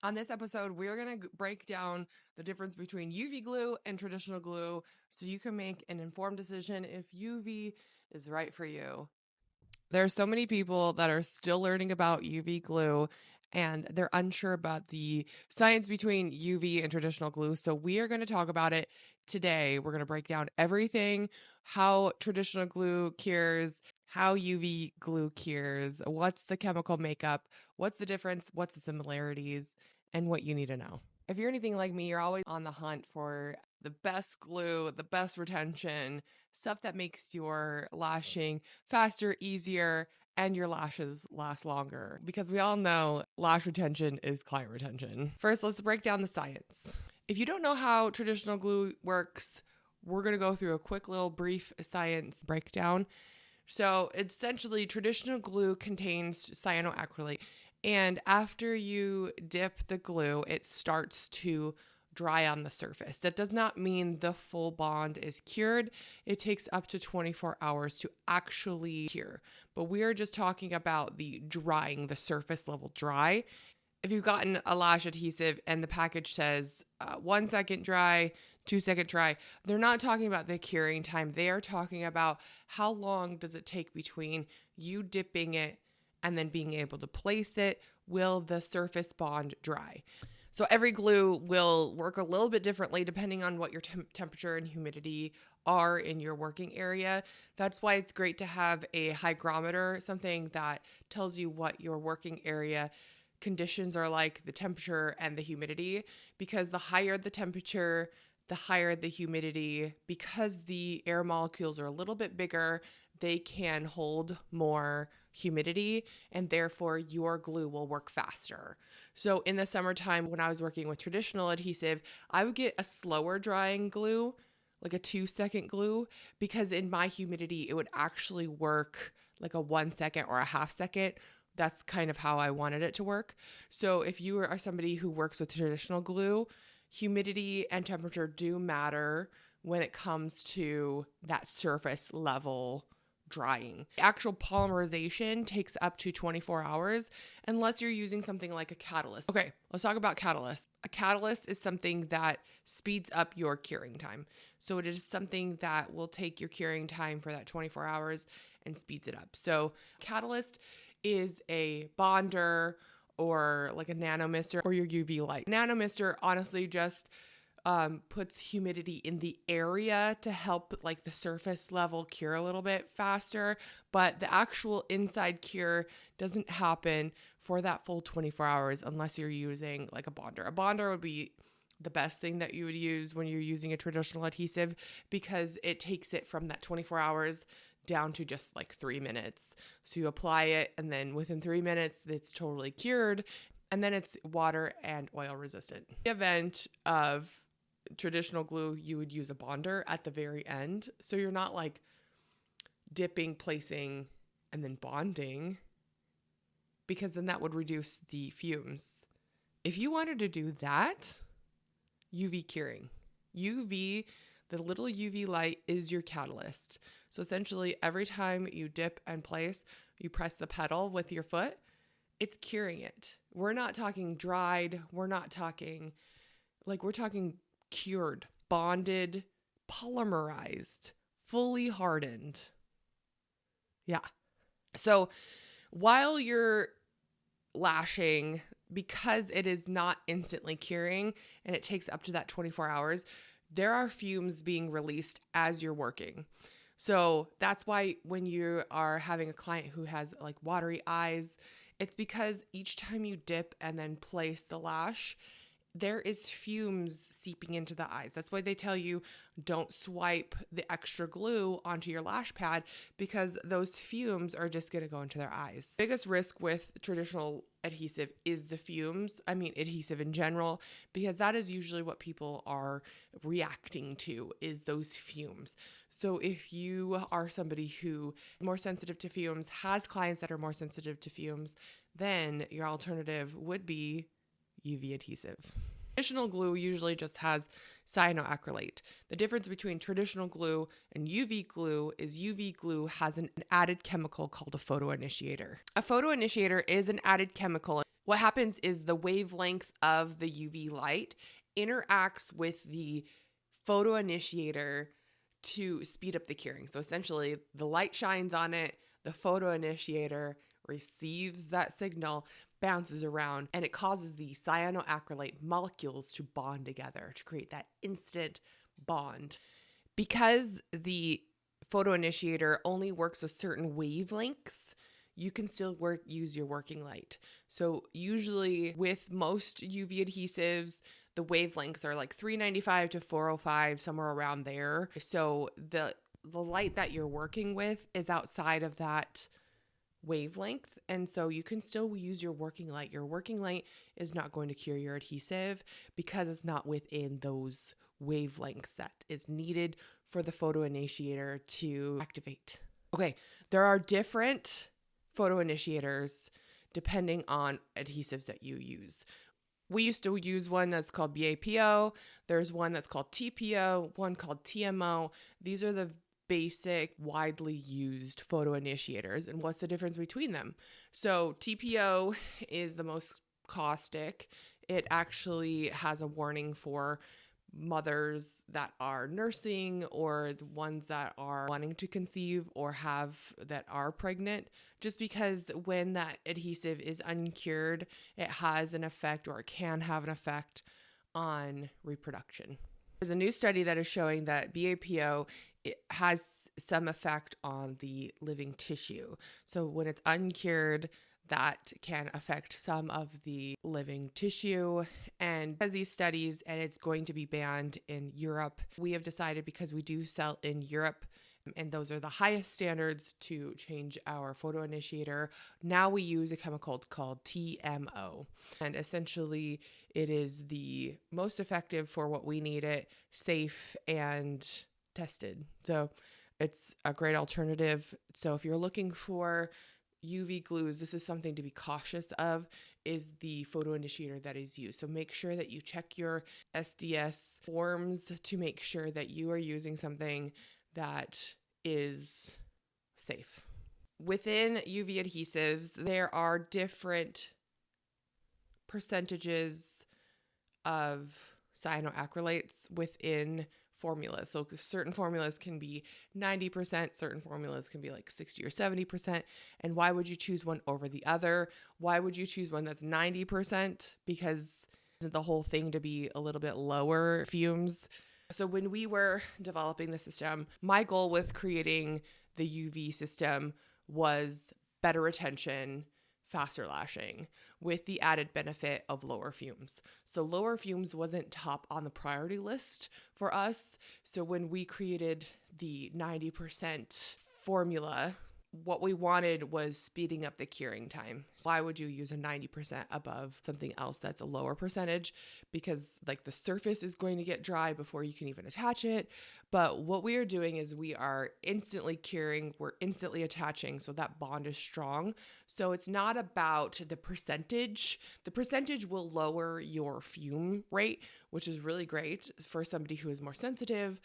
On this episode, we're going to break down the difference between UV glue and traditional glue so you can make an informed decision if UV is right for you. There are so many people that are still learning about UV glue and they're unsure about the science between UV and traditional glue. So we are going to talk about it today. We're going to break down everything, how traditional glue cures, how UV glue cures, what's the chemical makeup, what's the difference, what's the similarities, and what you need to know. If you're anything like me, you're always on the hunt for the best glue, the best retention, stuff that makes your lashing faster, easier, and your lashes last longer. Because we all know lash retention is client retention. First, let's break down the science. If you don't know how traditional glue works, we're going to go through a quick little brief science breakdown. So essentially, traditional glue contains cyanoacrylate. And after you dip the glue, it starts to dry on the surface. That does not mean the full bond is cured. It takes up to 24 hours to actually cure. But we are just talking about the drying, the surface level dry. If you've gotten a lash adhesive and the package says 1 second dry, 2 second dry, they're not talking about the curing time. They are talking about how long does it take between you dipping it and then being able to place it. Will the surface bond dry? So every glue will work a little bit differently depending on what your temperature and humidity are in your working area. That's why it's great to have a hygrometer, something that tells you what your working area conditions are like, the temperature and the humidity, because the higher the temperature, the higher the humidity. Because the air molecules are a little bit bigger, they can hold more humidity and therefore your glue will work faster. So in the summertime, when I was working with traditional adhesive, I would get a slower drying glue, like a 2 second glue, because in my humidity, it would actually work like a 1 second or a half second. That's kind of how I wanted it to work. So if you are somebody who works with traditional glue, humidity and temperature do matter when it comes to that surface level drying. The actual polymerization takes up to 24 hours unless you're using something like a catalyst. Okay, let's talk about catalyst. A catalyst is something that speeds up your curing time. So it is something that will take your curing time for that 24 hours and speeds it up. So catalyst is a bonder or like a nanomister or your UV light. Nanomister honestly just puts humidity in the area to help like the surface level cure a little bit faster, but the actual inside cure doesn't happen for that full 24 hours unless you're using like a bonder. A bonder would be the best thing that you would use when you're using a traditional adhesive because it takes it from that 24 hours down to just like 3 minutes. So you apply it and then within 3 minutes, it's totally cured. And then it's water and oil resistant. In the event of traditional glue, you would use a bonder at the very end. So you're not like dipping, placing, and then bonding because then that would reduce the fumes. If you wanted to do that, UV curing. UV, the little UV light is your catalyst. So essentially every time you dip and place, you press the pedal with your foot, it's curing it. We're not talking dried. We're talking cured, bonded, polymerized, fully hardened. Yeah. So while you're lashing, because it is not instantly curing and it takes up to that 24 hours, there are fumes being released as you're working. So that's why when you are having a client who has like watery eyes, it's because each time you dip and then place the lash, there is fumes seeping into the eyes. That's why they tell you don't swipe the extra glue onto your lash pad because those fumes are just going to go into their eyes. Biggest risk with traditional adhesive is the fumes. I mean, adhesive in general, because that is usually what people are reacting to is those fumes. So if you are somebody who is more sensitive to fumes, has clients that are more sensitive to fumes, then your alternative would be UV adhesive. Traditional glue usually just has cyanoacrylate. The difference between traditional glue and UV glue is UV glue has an added chemical called a photoinitiator. A photoinitiator is an added chemical. What happens is the wavelength of the UV light interacts with the photoinitiator to speed up the curing. So essentially, the light shines on it, the photoinitiator receives that signal, bounces around, and it causes the cyanoacrylate molecules to bond together to create that instant bond. Because the photoinitiator only works with certain wavelengths, you can still use your working light. So usually with most UV adhesives, the wavelengths are like 395 to 405, somewhere around there. So the light that you're working with is outside of that wavelength, and so you can still use your working light. Your working light is not going to cure your adhesive because it's not within those wavelengths that is needed for the photoinitiator to activate. Okay, there are different photoinitiators depending on adhesives that you use. We used to use one that's called BAPO. There's one that's called TPO, one called TMO. These are the basic, widely used photoinitiators. And what's the difference between them? So TPO is the most caustic. It actually has a warning for mothers that are nursing or the ones that are wanting to conceive or that are pregnant, just because when that adhesive is uncured, it has an effect, or it can have an effect on reproduction. There's a new study that is showing that BAPO has some effect on the living tissue. So when it's uncured, that can affect some of the living tissue. And as these studies, and it's going to be banned in Europe, we have decided, because we do sell in Europe, and those are the highest standards, to change our photoinitiator. Now we use a chemical called TMO. And essentially, it is the most effective for what we need it, safe and tested. So it's a great alternative. So if you're looking for UV glues, this is something to be cautious of, is the photoinitiator that is used. So make sure that you check your SDS forms to make sure that you are using something that is safe. Within UV adhesives, there are different percentages of cyanoacrylates within formulas. So certain formulas can be 90%, certain formulas can be like 60 or 70%. And why would you choose one over the other? Why would you choose one that's 90%? Because isn't the whole thing to be a little bit lower fumes? So when we were developing the system, my goal with creating the UV system was better retention, faster lashing, with the added benefit of lower fumes. So lower fumes wasn't top on the priority list for us. So when we created the 90% formula, what we wanted was speeding up the curing time. Why would you use a 90% above something else that's a lower percentage? Because like the surface is going to get dry before you can even attach it. But what we are doing is we are instantly curing, we're instantly attaching, so that bond is strong. So it's not about the percentage. The percentage will lower your fume rate, which is really great for somebody who is more sensitive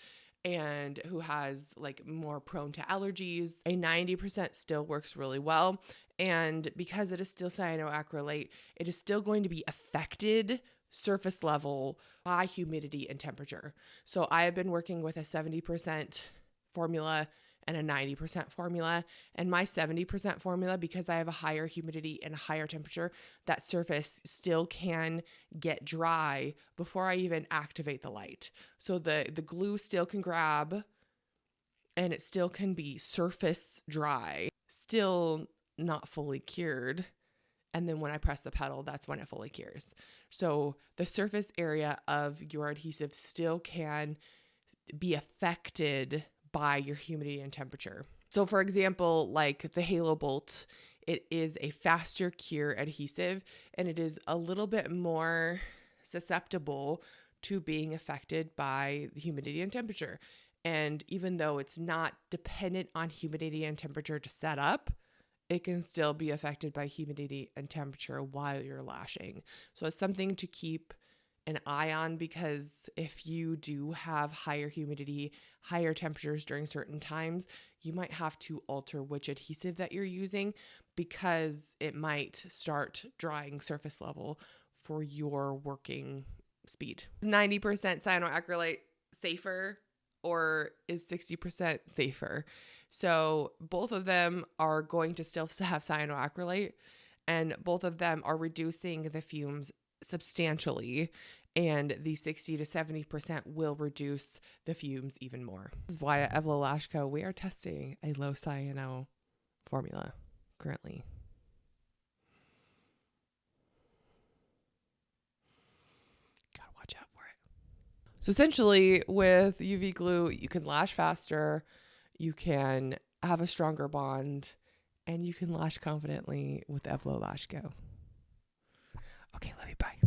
and who has like more prone to allergies. A 90% still works really well. And because it is still cyanoacrylate, it is still going to be affected surface level by humidity and temperature. So I have been working with a 70% formula and a 90% formula. And my 70% formula, because I have a higher humidity and a higher temperature, that surface still can get dry before I even activate the light. So the glue still can grab and it still can be surface dry, still not fully cured. And then when I press the pedal, that's when it fully cures. So the surface area of your adhesive still can be affected by your humidity and temperature. So for example, like the Halo Bolt, it is a faster cure adhesive and it is a little bit more susceptible to being affected by the humidity and temperature. And even though it's not dependent on humidity and temperature to set up, it can still be affected by humidity and temperature while you're lashing. So it's something to keep an eye on, because if you do have higher humidity, higher temperatures during certain times, you might have to alter which adhesive that you're using, because it might start drying surface level for your working speed. 90% cyanoacrylate safer, or is 60% safer? So both of them are going to still have cyanoacrylate, and both of them are reducing the fumes substantially, and the 60 to 70% will reduce the fumes even more. This is why at EvLo Lash Co, we are testing a low cyano formula currently. Gotta watch out for it. So essentially with UV glue, you can lash faster, you can have a stronger bond, and you can lash confidently with EvLo Lash Co. Okay, love you, bye.